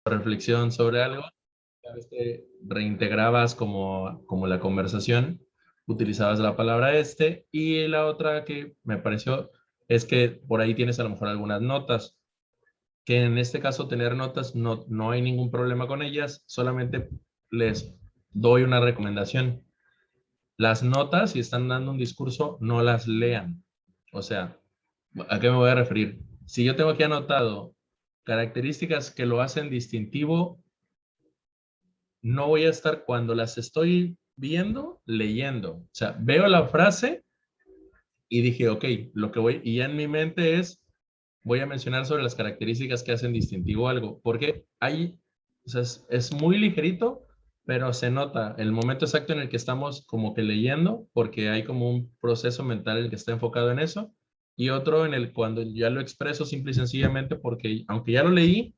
reflexión sobre algo, a veces que reintegrabas como la conversación, utilizabas la palabra este, y la otra que me pareció es que por ahí tienes a lo mejor algunas notas, que en este caso tener notas no hay ningún problema con ellas, solamente les doy una recomendación. Las notas, si están dando un discurso, no las lean. O sea, ¿a qué me voy a referir? Si yo tengo aquí anotado características que lo hacen distintivo, no voy a estar cuando las estoy viendo, leyendo. O sea, veo la frase y dije, ok, lo que voy, y ya en mi mente es, voy a mencionar sobre las características que hacen distintivo algo, porque hay, o sea, es muy ligerito, pero se nota el momento exacto en el que estamos como que leyendo, porque hay como un proceso mental en el que está enfocado en eso, y otro en el cuando ya lo expreso simple y sencillamente porque aunque ya lo leí,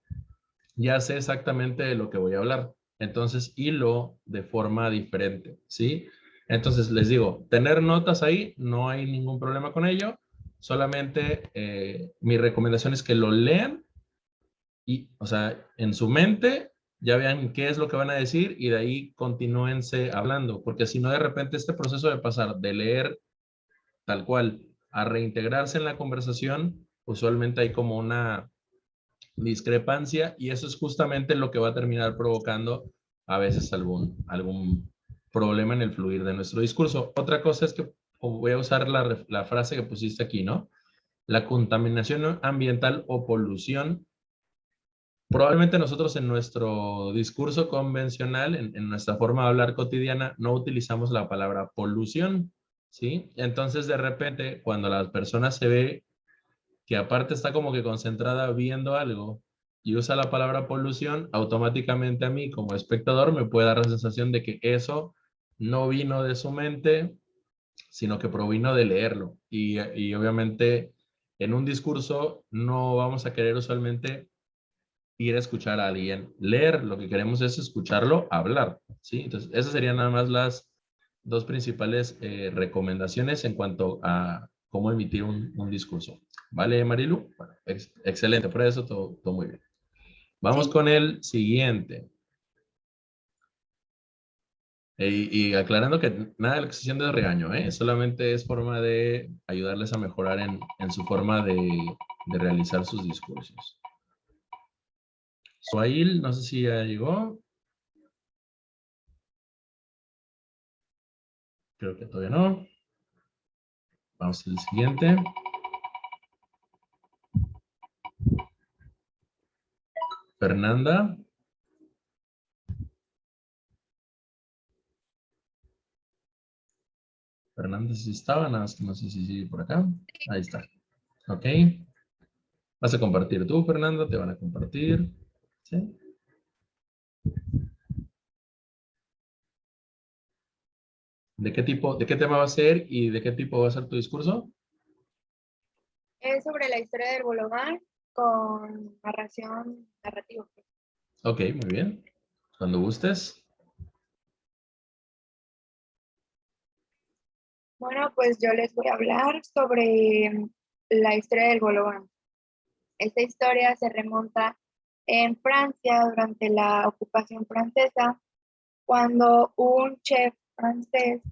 ya sé exactamente de lo que voy a hablar. Entonces, hilo de forma diferente, ¿sí? Entonces, les digo, tener notas ahí, no hay ningún problema con ello. Solamente mi recomendación es que lo lean y, o sea, en su mente ya vean qué es lo que van a decir y de ahí continúense hablando, porque si no, de repente este proceso de pasar de leer tal cual a reintegrarse en la conversación, usualmente hay como una discrepancia y eso es justamente lo que va a terminar provocando a veces algún problema en el fluir de nuestro discurso. Otra cosa es que voy a usar la frase que pusiste aquí, ¿no? La contaminación ambiental o polución. Probablemente nosotros en nuestro discurso convencional, en nuestra forma de hablar cotidiana, no utilizamos la palabra polución, ¿sí? Entonces, de repente, cuando la persona se ve que aparte está como que concentrada viendo algo y usa la palabra polución, automáticamente a mí como espectador me puede dar la sensación de que eso no vino de su mente, sino que provino de leerlo. Y obviamente en un discurso no vamos a querer usualmente ir a escuchar a alguien leer, lo que queremos es escucharlo hablar, ¿sí? Entonces, esas serían nada más las dos principales recomendaciones en cuanto a cómo emitir un discurso. ¿Vale, Marilu? Bueno, excelente, por eso todo muy bien. Vamos Sí, con el siguiente. Y aclarando que nada de lo que se haciendo de regaño, ¿eh? Solamente es forma de ayudarles a mejorar en su forma de realizar sus discursos. Suail, no sé si ya llegó. Creo que todavía no. Vamos al siguiente. Fernanda. Fernanda sí estaba, nada más que no sé si sigue por acá. Ahí está. Ok. Vas a compartir tú, Fernanda, te van a compartir. ¿Sí? ¿De qué tema va a ser y de qué tipo va a ser tu discurso? es sobre la historia del Bologán con narración narrativa. Ok, muy bien. Cuando gustes. Bueno, pues yo les voy a hablar sobre la historia del Bologán. Esta historia se remonta en Francia durante la ocupación francesa, cuando un chef francés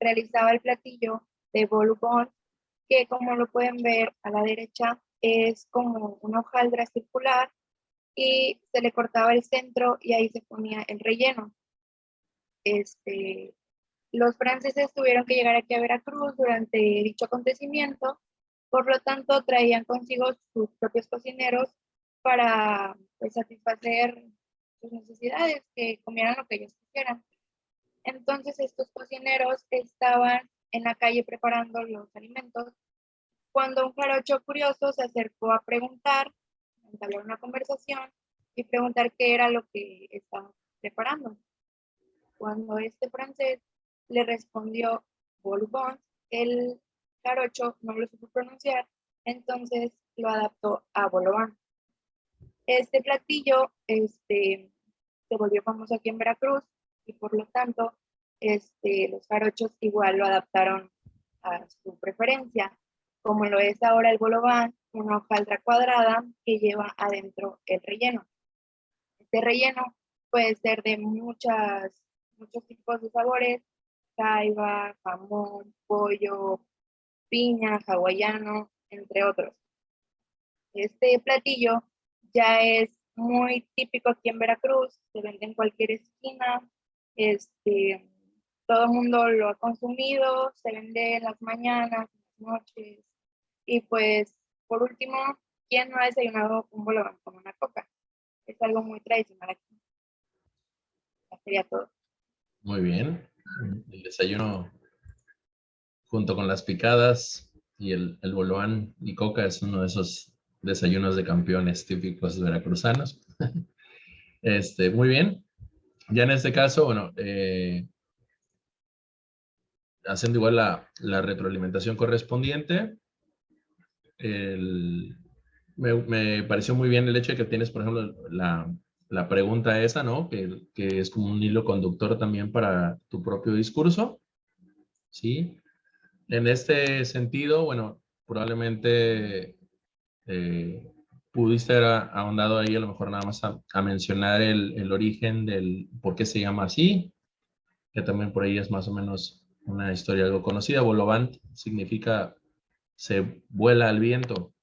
realizaba el platillo de vol au que como lo pueden ver a la derecha es como una hojaldra circular y se le cortaba el centro y ahí se ponía el relleno. Este, los franceses tuvieron que llegar aquí a Veracruz durante dicho acontecimiento, por lo tanto traían consigo sus propios cocineros para pues, satisfacer sus necesidades, que comieran lo que ellos quisieran. Entonces estos cocineros estaban en la calle preparando los alimentos cuando un jarocho curioso se acercó a preguntar, a entablar una conversación y preguntar qué era lo que estaban preparando. Cuando este francés le respondió Bourbon, el jarocho no lo supo pronunciar, entonces lo adaptó a Bourbon. Este platillo se volvió famoso aquí en Veracruz y por lo tanto los jarochos igual lo adaptaron a su preferencia, como lo es ahora el bolobán, una hojaldra cuadrada que lleva adentro el relleno. este relleno puede ser de muchos tipos de sabores, jaiba, jamón, pollo, piña, hawaiano, entre otros. Este platillo ya es muy típico aquí en Veracruz, se vende en cualquier esquina, este, todo el mundo lo ha consumido, se vende en las mañanas, en las noches, y pues por último, ¿quién no ha desayunado un bolobán con una coca? Es algo muy tradicional aquí. Ya sería todo. Muy bien. El desayuno junto con las picadas y el bolobán y coca es uno de esos desayunos de campeones típicos veracruzanos. Muy bien. Ya en este caso, bueno, haciendo igual la retroalimentación correspondiente, el, me pareció muy bien el hecho de que tienes, por ejemplo, la pregunta esa, ¿no? Que es como un hilo conductor también para tu propio discurso, ¿sí? En este sentido, bueno, probablemente pudiste haber ahondado ahí a lo mejor nada más a mencionar el origen del por qué se llama así, que también por ahí es más o menos una historia algo conocida. Volovant significa se vuela al viento,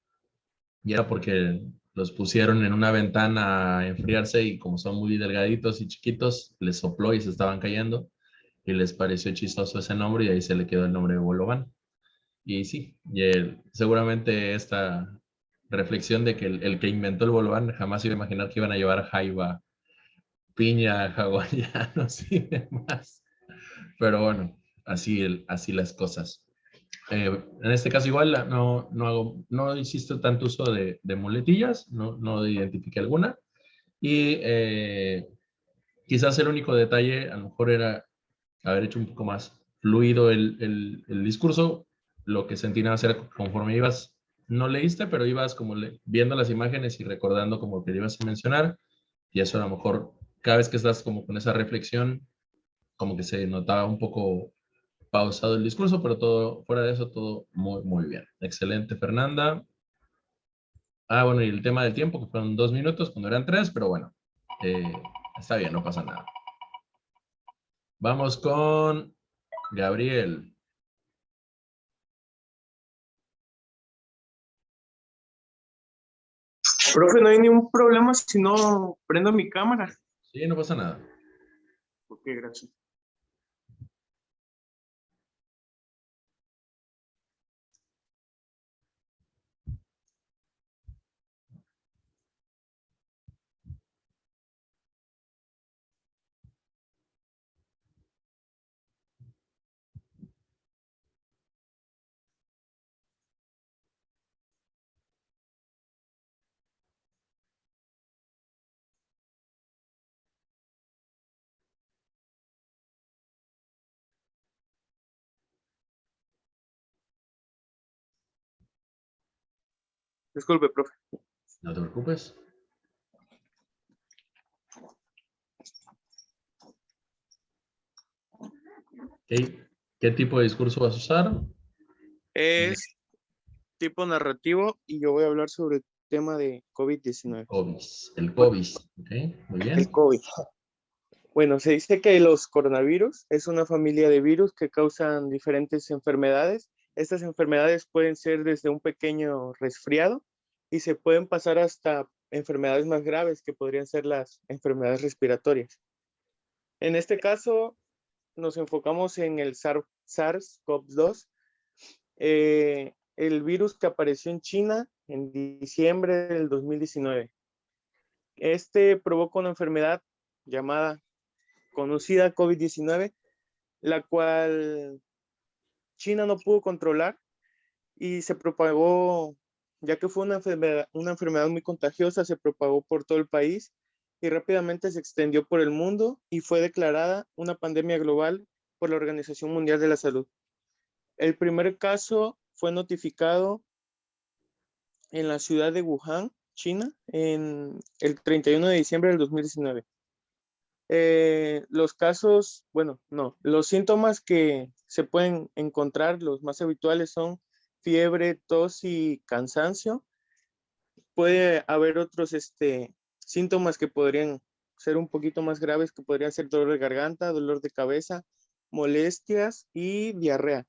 y era porque los pusieron en una ventana a enfriarse y como son muy delgaditos y chiquitos, les sopló y se estaban cayendo y les pareció chistoso ese nombre y ahí se le quedó el nombre de Bolobán. Y sí, seguramente esta reflexión de que el que inventó el Bolobán jamás iba a imaginar que iban a llevar jaiba, piña, hawaianos y demás. Pero bueno, así las cosas. En este caso igual no hiciste tanto uso de muletillas, no identifiqué alguna. Y quizás el único detalle a lo mejor era haber hecho un poco más fluido el discurso. Lo que sentí nada más era conforme ibas, no leíste, pero ibas como viendo las imágenes y recordando como que ibas a mencionar. Y eso a lo mejor cada vez que estás como con esa reflexión, como que se notaba un poco pausado el discurso, pero todo, fuera de eso, todo muy, muy bien. Excelente, Fernanda. Ah, bueno, y el tema del tiempo, que fueron 2 minutos cuando eran 3, pero bueno, eh, está bien, no pasa nada. Vamos con Gabriel. Profe, no hay ningún problema si no prendo mi cámara. Sí, no pasa nada. Ok, gracias. Disculpe, profe. No te preocupes. ¿Qué tipo de discurso vas a usar? Es tipo narrativo y yo voy a hablar sobre el tema de COVID-19. El COVID. ¿Ok? Muy El bien. COVID. Bueno, se dice que los coronavirus es una familia de virus que causan diferentes enfermedades. Estas enfermedades pueden ser desde un pequeño resfriado y se pueden pasar hasta enfermedades más graves que podrían ser las enfermedades respiratorias. En este caso, nos enfocamos en el SARS-CoV-2, el virus que apareció en China en diciembre del 2019. Este provoca una enfermedad llamada conocida COVID-19, la cual China no pudo controlar y se propagó, ya que fue una enfermedad muy contagiosa, se propagó por todo el país y rápidamente se extendió por el mundo y fue declarada una pandemia global por la Organización Mundial de la Salud. El primer caso fue notificado en la ciudad de Wuhan, China, en el 31 de diciembre del 2019. Los casos, bueno, no, los síntomas que se pueden encontrar, los más habituales son fiebre, tos y cansancio. Puede haber otros síntomas que podrían ser un poquito más graves, que podrían ser dolor de garganta, dolor de cabeza, molestias y diarrea.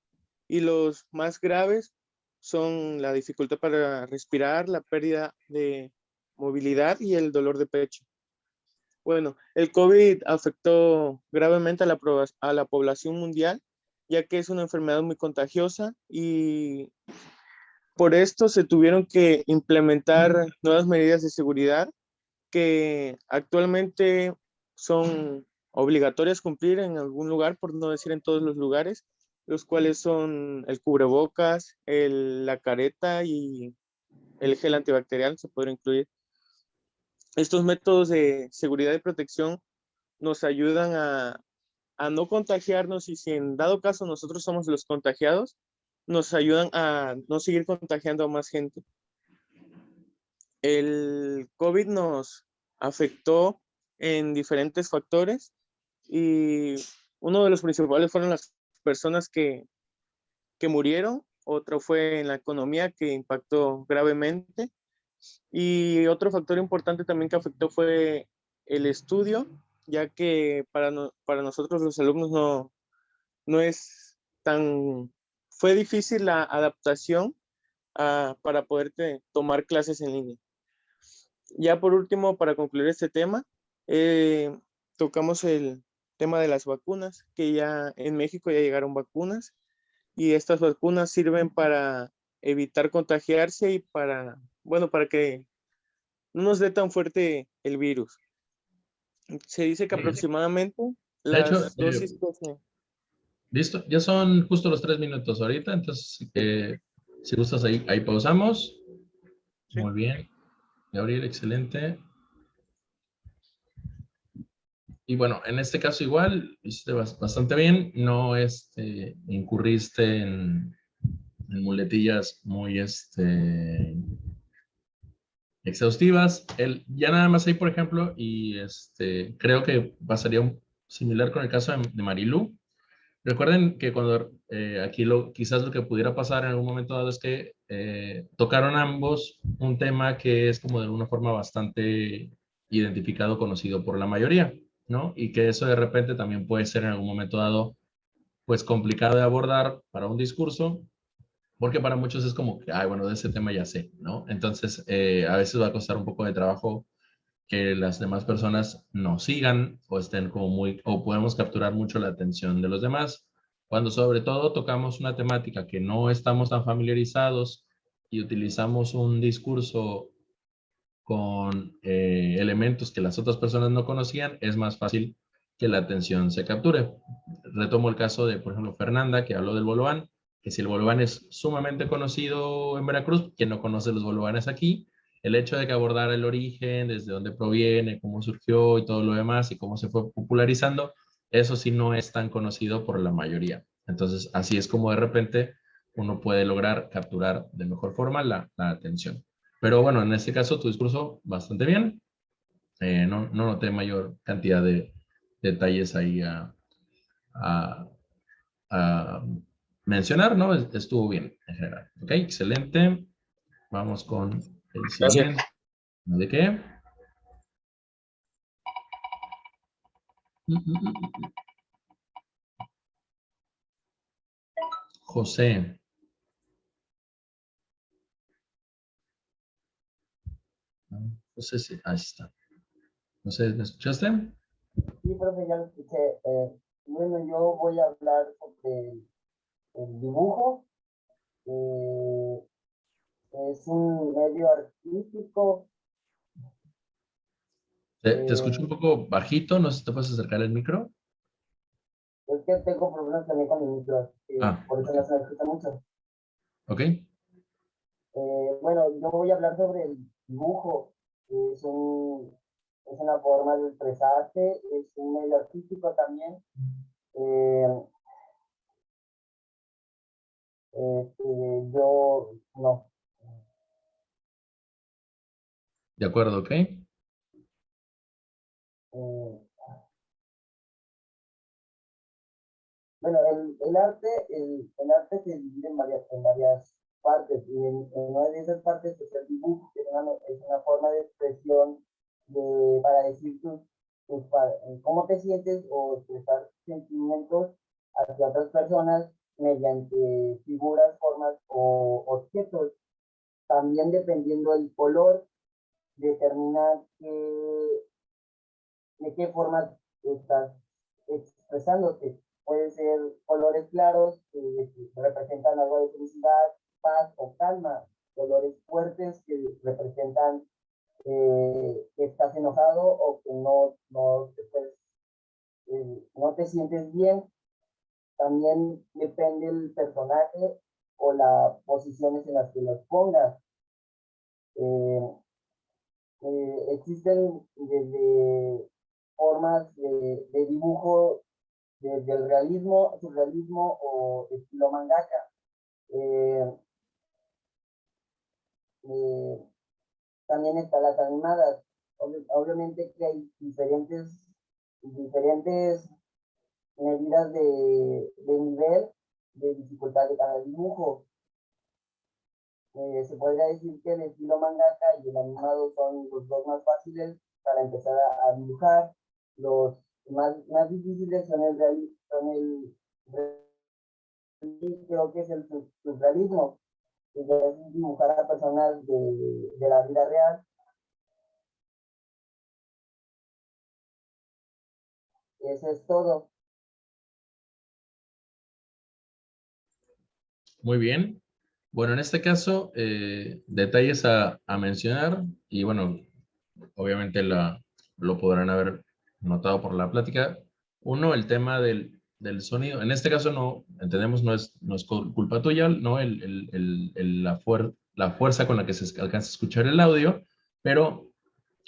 Y los más graves son la dificultad para respirar, la pérdida de movilidad y el dolor de pecho. Bueno, el COVID afectó gravemente a la población mundial, ya que es una enfermedad muy contagiosa y por esto se tuvieron que implementar nuevas medidas de seguridad que actualmente son obligatorias cumplir en algún lugar, por no decir en todos los lugares, los cuales son el cubrebocas, la careta y el gel antibacterial, se podría incluir. Estos métodos de seguridad y protección nos ayudan a no contagiarnos, y si en dado caso nosotros somos los contagiados, nos ayudan a no seguir contagiando a más gente. El COVID nos afectó en diferentes factores y uno de los principales fueron las personas que murieron, otro fue en la economía, que impactó gravemente, y otro factor importante también que afectó fue el estudio, ya que para nosotros los alumnos no es tan, fue difícil la adaptación para poder tomar clases en línea. Ya por último, para concluir este tema, tocamos el tema de las vacunas, que ya en México ya llegaron vacunas, y estas vacunas sirven para evitar contagiarse y para que no nos dé tan fuerte el virus. Se dice que aproximadamente De hecho, las dosis que se... listo, ya son justo los 3 minutos ahorita, entonces si gustas ahí pausamos. Sí. Muy bien. Gabriel, excelente. Y bueno, en este caso igual, hiciste bastante bien, no incurriste en muletillas muy exhaustivas. Ya nada más ahí, por ejemplo, y creo que pasaría similar con el caso de Marilú. Recuerden que cuando aquí quizás lo que pudiera pasar en algún momento dado es que tocaron ambos un tema que es como de una forma bastante identificado, conocido por la mayoría, ¿no? Y que eso de repente también puede ser en algún momento dado, pues complicado de abordar para un discurso, porque para muchos es como que, ay, bueno, de ese tema ya sé, ¿no? Entonces, a veces va a costar un poco de trabajo que las demás personas nos sigan o estén como o podemos capturar mucho la atención de los demás. Cuando sobre todo tocamos una temática que no estamos tan familiarizados y utilizamos un discurso con elementos que las otras personas no conocían, es más fácil que la atención se capture. Retomo el caso de, por ejemplo, Fernanda, que habló del bolobán, que si el bolobán es sumamente conocido en Veracruz, quien no conoce los bolovanes aquí, el hecho de que abordara el origen, desde dónde proviene, cómo surgió y todo lo demás, y cómo se fue popularizando, eso sí no es tan conocido por la mayoría. Entonces, así es como de repente uno puede lograr capturar de mejor forma la atención. Pero bueno, en este caso tu discurso bastante bien. No noté mayor cantidad de detalles ahí a- a mencionar, ¿no? Estuvo bien en general. Ok, excelente. Vamos con el Gracias. siguiente. ¿De qué? José. José, sí, ahí está. No sé, ¿me escuchaste? Sí, profe, ya lo escuché. Bueno, yo voy a hablar sobre el dibujo. Eh, es un medio artístico. Te escucho eh, un poco bajito, no sé si te puedes acercar el micro. es que tengo problemas también con mi micro, así que Ah, por eso no se me escucha mucho. ok. Bueno, yo voy a hablar sobre el dibujo. Es es una forma de expresarse, es un medio artístico también. Eh, yo no. De acuerdo, ok. Eh, Bueno, el arte se divide en varias partes y en una de esas partes es el dibujo, que es una forma de expresión para decir cómo te sientes o expresar sentimientos hacia otras personas mediante figuras, formas o objetos. También dependiendo del color, determina de qué forma estás expresándote. Pueden ser colores claros que representan algo de felicidad, paz o calma. Colores fuertes que representan que estás enojado o que no te sientes bien. También depende el personaje o las posiciones en las que los pongas. Eh, Existen desde formas de dibujo, desde el realismo, surrealismo o estilo mangaka. Eh, eh, También están las animadas. Obviamente que hay diferentes medidas de nivel de dificultad de cada dibujo. Se podría decir que el estilo mangaka y el animado son los dos más fáciles para empezar a dibujar. Los más difíciles son creo que es el surrealismo, que ya es dibujar a personas de la vida real. Eso es todo. Muy bien. Bueno, en este caso, detalles a mencionar y bueno, obviamente lo podrán haber notado por la plática. Uno, el tema del sonido. En este caso no, entendemos, no es culpa tuya, ¿no? La fuerza con la que se alcanza a escuchar el audio, pero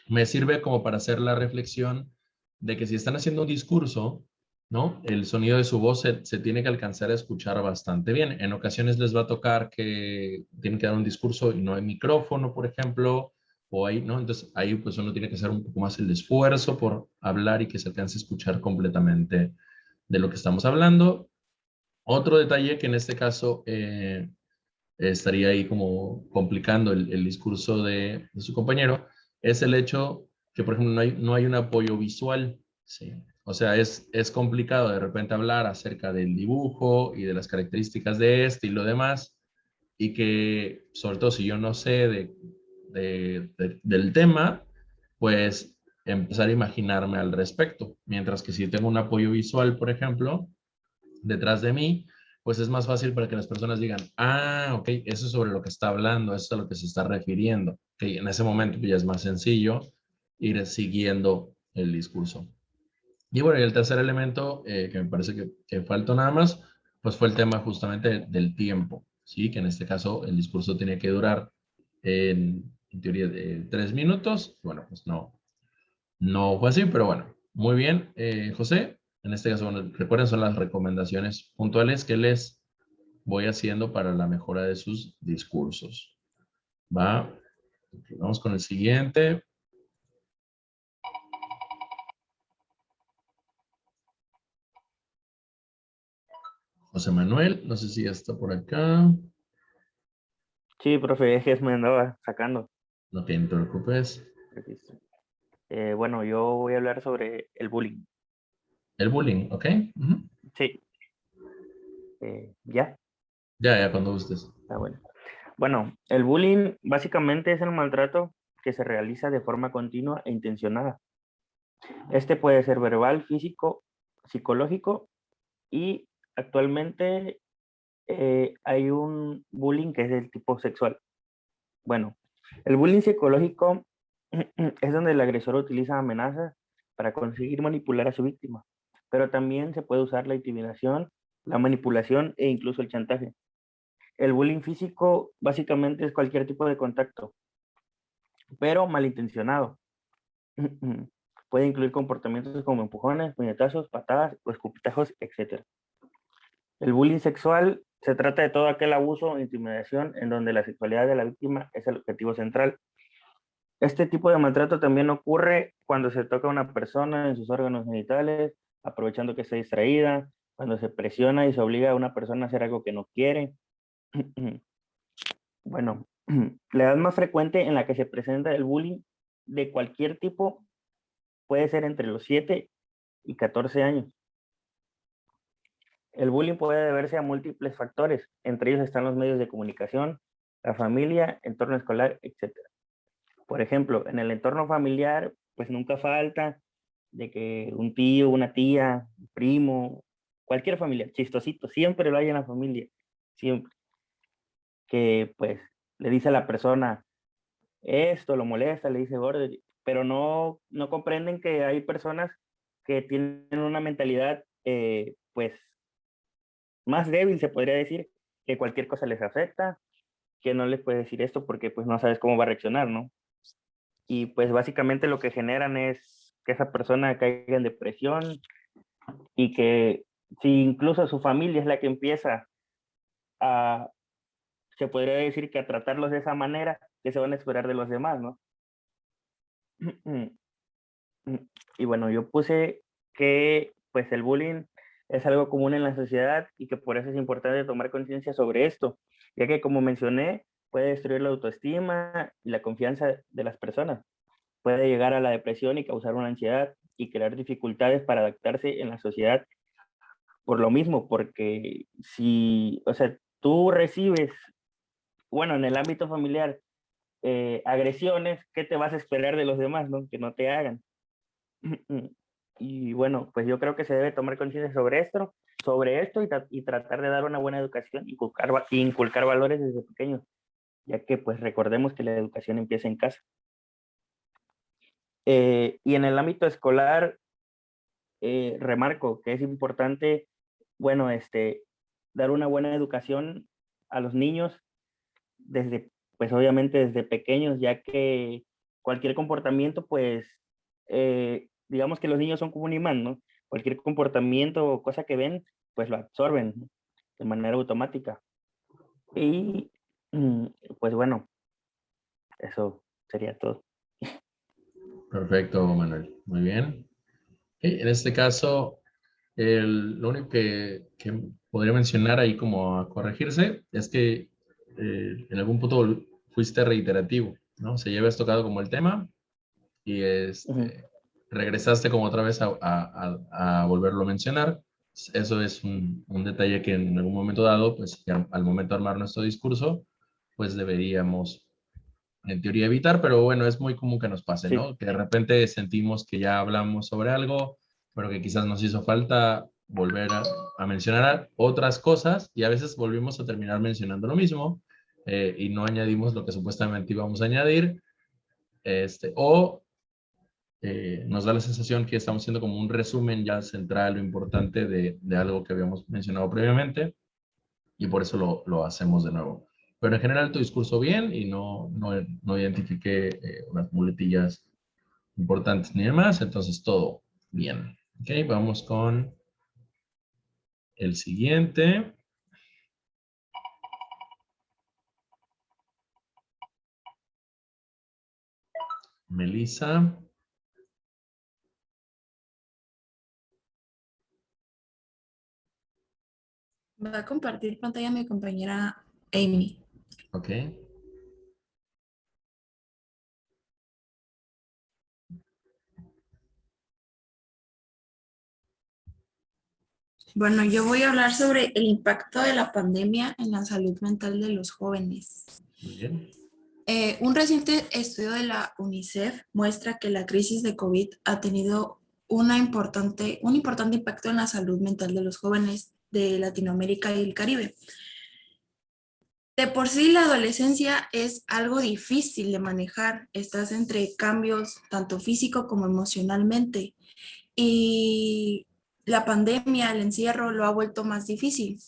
me sirve como para hacer la reflexión de que si están haciendo un discurso, ¿no? El sonido de su voz se tiene que alcanzar a escuchar bastante bien. En ocasiones les va a tocar que tienen que dar un discurso y no hay micrófono, por ejemplo, o ahí, ¿no? Entonces ahí pues uno tiene que hacer un poco más el esfuerzo por hablar y que se alcance a escuchar completamente de lo que estamos hablando. Otro detalle que en este caso estaría ahí como complicando el discurso de su compañero, es el hecho que, por ejemplo, no hay un apoyo visual, ¿sí? O sea, es complicado de repente hablar acerca del dibujo y de las características de este y lo demás, y que, sobre todo si yo no sé del tema, pues empezar a imaginarme al respecto. Mientras que si tengo un apoyo visual, por ejemplo, detrás de mí, pues es más fácil para que las personas digan, ah, ok, eso es sobre lo que está hablando, eso es a lo que se está refiriendo. Okay, en ese momento pues, ya es más sencillo ir siguiendo el discurso. Y bueno, y el tercer elemento que me parece que faltó nada más, pues fue el tema justamente del tiempo, ¿sí? Que en este caso el discurso tiene que durar en teoría de 3 minutos. Bueno, pues no fue así, pero bueno, muy bien, José. En este caso, bueno, recuerden, son las recomendaciones puntuales que les voy haciendo para la mejora de sus discursos. Va, vamos con el siguiente. José Manuel, no sé si ya está por acá. Sí, profe, es que me andaba sacando. No te preocupes. Bueno, yo voy a hablar sobre el bullying. El bullying, ¿ok? Ujú. Sí, ¿ya? Ya, cuando gustes. Está bueno. Bueno, el bullying básicamente es el maltrato que se realiza de forma continua e intencionada. Este puede ser verbal, físico, psicológico y actualmente hay un bullying que es del tipo sexual. Bueno, el bullying psicológico es donde el agresor utiliza amenazas para conseguir manipular a su víctima, pero también se puede usar la intimidación, la manipulación e incluso el chantaje. El bullying físico básicamente es cualquier tipo de contacto, pero malintencionado. Puede incluir comportamientos como empujones, puñetazos, patadas o escupitajos, etc. El bullying sexual se trata de todo aquel abuso o intimidación en donde la sexualidad de la víctima es el objetivo central. Este tipo de maltrato también ocurre cuando se toca a una persona en sus órganos genitales, aprovechando que está distraída, cuando se presiona y se obliga a una persona a hacer algo que no quiere. Bueno, la edad más frecuente en la que se presenta el bullying de cualquier tipo puede ser entre los 7 y 14 años. El bullying puede deberse a múltiples factores, entre ellos están los medios de comunicación, la familia, entorno escolar, etc. Por ejemplo, en el entorno familiar, pues nunca falta de que un tío, una tía, un primo, cualquier familiar, chistosito, siempre lo hay en la familia, siempre, que pues le dice a la persona esto, lo molesta, le dice gordo, pero no comprenden que hay personas que tienen una mentalidad pues más débil, se podría decir, que cualquier cosa les afecta, que no les puede decir esto porque pues no sabes cómo va a reaccionar, ¿no? Y pues básicamente lo que generan es que esa persona caiga en depresión y que si incluso su familia es la que empieza a, se podría decir que a tratarlos de esa manera, que se van a esperar de los demás, ¿no? Y bueno, yo puse que pues el bullying es algo común en la sociedad y que por eso es importante tomar conciencia sobre esto, ya que como mencioné, puede destruir la autoestima y la confianza de las personas. Puede llegar a la depresión y causar una ansiedad y crear dificultades para adaptarse en la sociedad por lo mismo, porque si, o sea, tú recibes, bueno, en el ámbito familiar, agresiones, ¿qué te vas a esperar de los demás, no? Que no te hagan. Y bueno, pues yo creo que se debe tomar conciencia sobre esto y tratar de dar una buena educación y inculcar valores desde pequeños, ya que pues recordemos que la educación empieza en casa. Y en el ámbito escolar, remarco que es importante, bueno, dar una buena educación a los niños desde, pues obviamente desde pequeños, ya que cualquier comportamiento, pues, digamos que los niños son como un imán, ¿no? Cualquier comportamiento o cosa que ven, pues lo absorben, ¿no? De manera automática. Y, pues bueno, eso sería todo. Perfecto, Manuel. Muy bien. En este caso, lo único que podría mencionar ahí como a corregirse es que en algún punto fuiste reiterativo, ¿no? O sea, ya habías tocado como el tema y regresaste como otra vez a volverlo a mencionar. Eso es un detalle que en algún momento dado, pues ya al momento de armar nuestro discurso, pues deberíamos en teoría evitar, pero bueno, es muy común que nos pase, Sí, ¿no? Que de repente sentimos que ya hablamos sobre algo, pero que quizás nos hizo falta volver a mencionar otras cosas y a veces volvimos a terminar mencionando lo mismo y no añadimos lo que supuestamente íbamos a añadir, o nos da la sensación que estamos haciendo como un resumen ya central o importante de algo que habíamos mencionado previamente y por eso lo hacemos de nuevo. Pero en general tu discurso bien y no identifiqué unas muletillas importantes ni demás, entonces todo bien. Ok, vamos con el siguiente. Melissa. Va a compartir pantalla mi compañera Amy. Ok. Bueno, yo voy a hablar sobre el impacto de la pandemia en la salud mental de los jóvenes. Muy bien. Un reciente estudio de la UNICEF muestra que la crisis de COVID ha tenido un importante impacto en la salud mental de los jóvenes de Latinoamérica y el Caribe. De por sí la adolescencia es algo difícil de manejar. Estás entre cambios tanto físico como emocionalmente. Y la pandemia, el encierro lo ha vuelto más difícil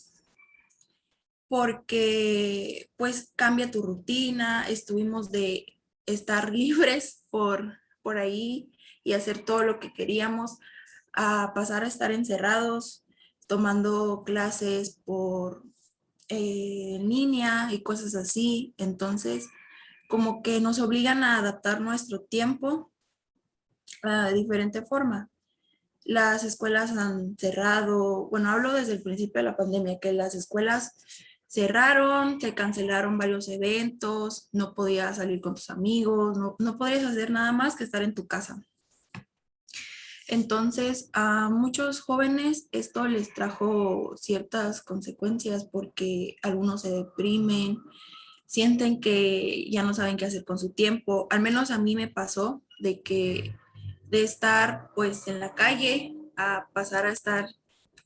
porque pues cambia tu rutina, estuvimos de estar libres por ahí y hacer todo lo que queríamos a pasar a estar encerrados, tomando clases por línea y cosas así. Entonces, como que nos obligan a adaptar nuestro tiempo de diferente forma. Las escuelas han cerrado, bueno, hablo desde el principio de la pandemia, que las escuelas cerraron, se cancelaron varios eventos, no podías salir con tus amigos, no podías hacer nada más que estar en tu casa. Entonces, a muchos jóvenes esto les trajo ciertas consecuencias porque algunos se deprimen, sienten que ya no saben qué hacer con su tiempo. Al menos a mí me pasó de que de estar pues en la calle a pasar a estar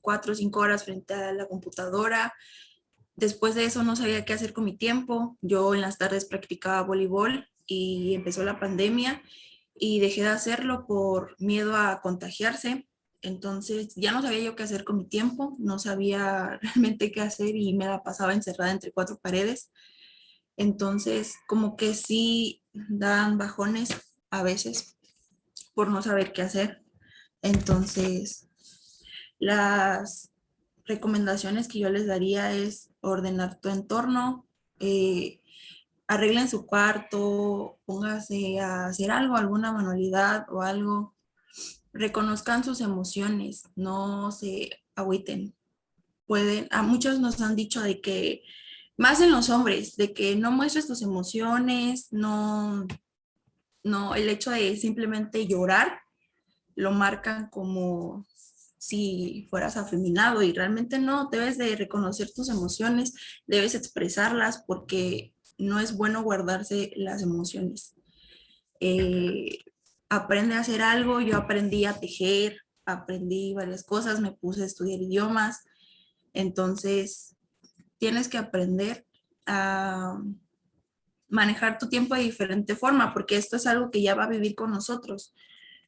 4 o 5 horas frente a la computadora. Después de eso no sabía qué hacer con mi tiempo. Yo en las tardes practicaba voleibol y empezó la pandemia y dejé de hacerlo por miedo a contagiarse. Entonces ya no sabía yo qué hacer con mi tiempo, no sabía realmente qué hacer y me la pasaba encerrada entre 4 paredes. Entonces como que sí dan bajones a veces por no saber qué hacer. Entonces las recomendaciones que yo les daría es ordenar tu entorno, eh, arreglen su cuarto, póngase a hacer algo, alguna manualidad o algo, reconozcan sus emociones, no se agüiten. Pueden, a muchos nos han dicho de que, más en los hombres, de que no muestres tus emociones, no, el hecho de simplemente llorar lo marcan como si fueras afeminado y realmente no, debes de reconocer tus emociones, debes expresarlas porque no es bueno guardarse las emociones. Eh, Aprende a hacer algo, yo aprendí a tejer, aprendí varias cosas, me puse a estudiar idiomas, entonces tienes que aprender a manejar tu tiempo de diferente forma, porque esto es algo que ya va a vivir con nosotros.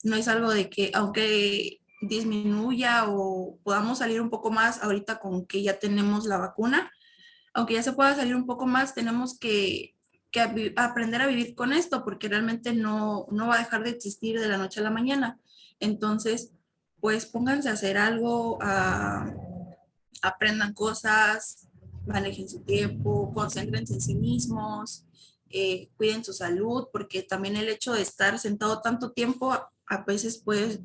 No es algo de que, aunque disminuya o podamos salir un poco más ahorita con que ya tenemos la vacuna, aunque ya se pueda salir un poco más, tenemos que aprender a vivir con esto, porque realmente no va a dejar de existir de la noche a la mañana. Entonces, pues pónganse a hacer algo, aprendan cosas, manejen su tiempo, concéntrense en sí mismos, cuiden su salud, porque también el hecho de estar sentado tanto tiempo a veces puede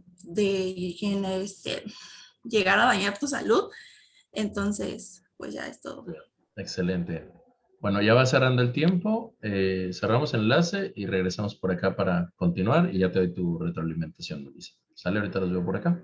llegar a dañar tu salud. Entonces, pues ya es todo. Excelente. Bueno, ya va cerrando el tiempo. Cerramos el enlace y regresamos por acá para continuar y ya te doy tu retroalimentación, Melissa. ¿Sale? Ahorita los veo por acá.